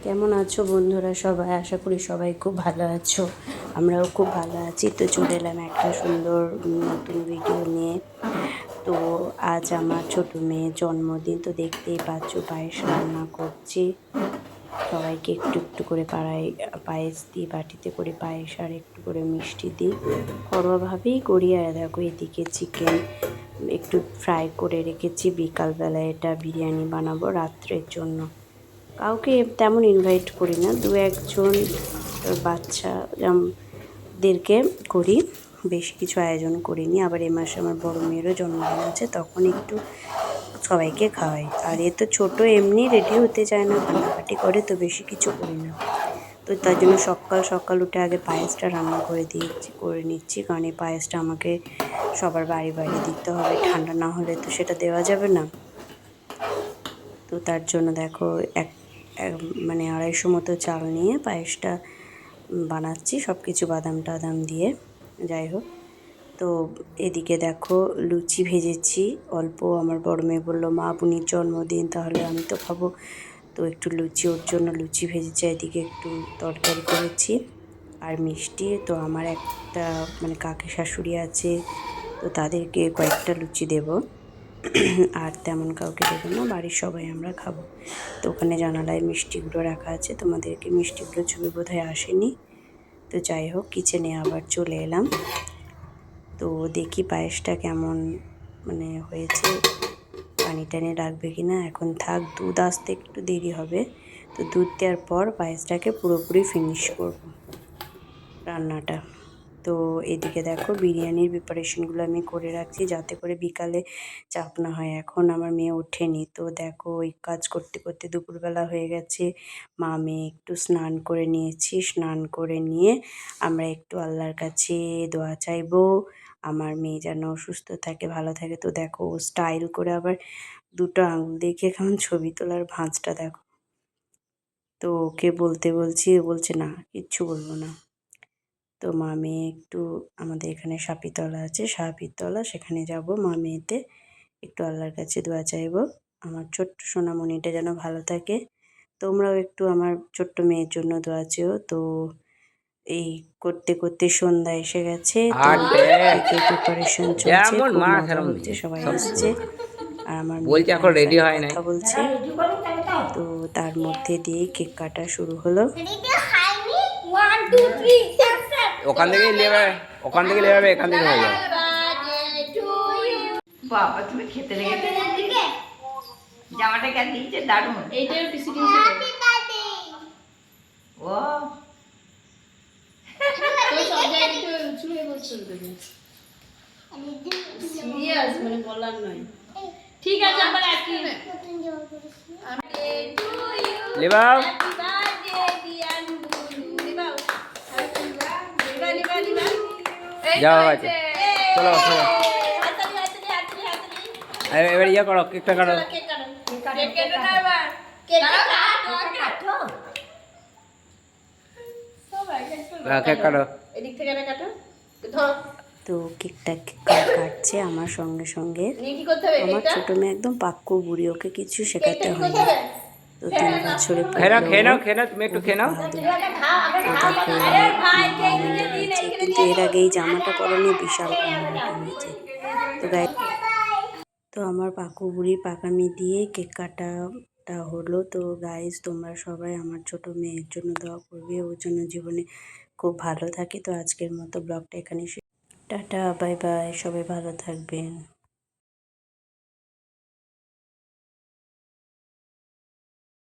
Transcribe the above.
কেমন আছো বন্ধুরা সবাই? আশা করি সবাই খুব ভালো আছো। আমরাও খুব ভালো আছি। তো চলে এলাম একটা সুন্দর নতুন ভিডিও নিয়ে। তো আজ আমার ছোটো মেয়ের জন্মদিন, তো দেখতেই পাচ্ছ পায়েস রান্না করছি। সবাইকে একটু একটু করে পায়েস দিই, বাটিতে করে পায়েস আর একটু করে মিষ্টি দিই। ঘরোয়াভাবেই করি। আর দেখো এদিকে চিকেন একটু ফ্রাই করে রেখেছি, বিকালবেলায় এটা বিরিয়ানি বানাবো রাত্রের জন্য। কাউকে তেমন ইনভাইট করি না, দু একজন বাচ্চাদেরকে করি, বেশি কিছু আয়োজন করিনি। আবার এ মাসে আমার বড় মেয়েরও জন্মদিন আছে, তখন একটু সবাইকে খাওয়াই। আর এ তো ছোটো, এমনি রেডি হতে চায় না, কান্নাকাটি করে, তো বেশি কিছু করি না। তো তার জন্য সকাল সকাল উঠে আগে পায়েসটা রান্না করে নিচ্ছি, কারণ এই পায়েসটা আমাকে সবার বাড়ি বাড়ি দিতে হবে, ঠান্ডা না হলে তো সেটা দেওয়া যাবে না। তো তার জন্য দেখো মানে 250 মতো চাল নিয়ে পায়েসটা বানাচ্ছি, সব কিছু বাদাম টাদাম দিয়ে। যাই হোক, তো এদিকে দেখো লুচি ভেজেছি অল্প। আমার বড় মেয়ে বললো, মা বুনির জন্মদিন, তাহলে আমি তো খাবো, তো একটু লুচি, ওর জন্য লুচি ভেজেছি। এদিকে একটু তরকারি করেছি আর মিষ্টি। তো আমার একটা মানে কাকি শাশুড়ি আছে, তো তাদেরকে কয়েকটা লুচি দেবো, আর তেমন কাউকে দেবো না, বাড়ির সবাই আমরা খাবো। তো ওখানে জানালায় মিষ্টিগুলো রাখা আছে, তোমাদেরকে মিষ্টিগুলো ছবি বোধহয় আসেনি। তো যাই হোক, কিচেনে আবার চলে এলাম। তো দেখি পায়েসটা কেমন মানে হয়েছে, পানি টানি রাখবে কি না। এখন থাক, দুধ আসতে একটু দেরি হবে, তো দুধ দেওয়ার পর পায়েসটাকে পুরোপুরি ফিনিশ করব রান্নাটা। তো এদিকে দেখো বিরিয়ানির প্রিপারেশনগুলো আমি করে রাখছি, যাতে করে বিকালে চাপ না হয়। এখন আমার মেয়ে ওঠেনি, তো দেখো ওই কাজ করতে করতে দুপুরবেলা হয়ে গেছে। মা মেয়ে একটু স্নান করে নিয়েছি, স্নান করে নিয়ে আমরা একটু আল্লাহর কাছে দোয়া চাইবো আমার মেয়ে যেন সুস্থ থাকে, ভালো থাকে। তো দেখো স্টাইল করে আবার দুটো আঙুল দেখিয়ে কেমন ছবি তোলার ভাঁজটা দেখো। তো ওকে বলছি, ও বলছে না, কিচ্ছু বলবো না। তো মা মেয়ে একটু আমাদের এখানে সাপিতলা আছে, সাপিতলা, সেখানে যাব মা মেয়েতে একটু আল্লাহর কাছে দোয়া চাইবো আমার ছোট্ট সোনামণিটা যেন ভালো থাকে। তোমরাও একটু আমার ছোট্ট মেয়ের জন্য দোয়া চেও। তো এই করতে করতে সন্ধ্যা এসে গেছে, তো কেকের প্রিপারেশন চলছে, খুব মজা হচ্ছে, সবাই এসছে। আর আমার মেয়ে ফোনে ফোনে কথা বলছে। তো তার মধ্যে দিয়ে কেক কাটা শুরু হলো। ওখান থেকে নেবে, এখান থেকে হয়ে যাবে। বাবা, তুমি খেতে লেগে জামাটা কেন দিয়েছে, দারুণ। এইটাও পিসি দিয়েছে। ও তো সব জায়গায় একটু উঁচু হয়ে বসতে দেবে, সিরিয়াস মানে বলার নয়। ঠিক আছে, আমরা রাখি। লেবাও যাও, আছে চলো চলো, এবার ইয়ে করো, কেকটা কাটো। কেক কাটো, এদিক থেকে কাটো, ধরো। তো কেকটা কাটছে আমার সঙ্গে সঙ্গে। আমার কেকটা ছোটো মেয়ে একদম পাক্কু বুড়ি, ওকে কিছু শেখাতে হয়নি। তো 3 বছরে খেয়ে নাও, তুমি একটু খুবই খেয়ে নাও। বাহাদুর। তো দেখো আনন্দ হয়েছে, কিন্তু এর আগে এই জামাটা পরা নিয়ে বিশাল কান্নাকাটি হয়েছে। তো তো আমার পাকু বুড়ি পাকামি দিয়ে কেক কাটাটা হলো। তো গাইজ, তোমরা সবাই আমার ছোট মেয়ের জন্য দোয়া করবে, ওর জন্য জীবনে খুব ভালো থাকে। তো আজকের মতো ব্লগটা এখানে টাটা, বাই বাই, সবাই ভালো থাকবেন।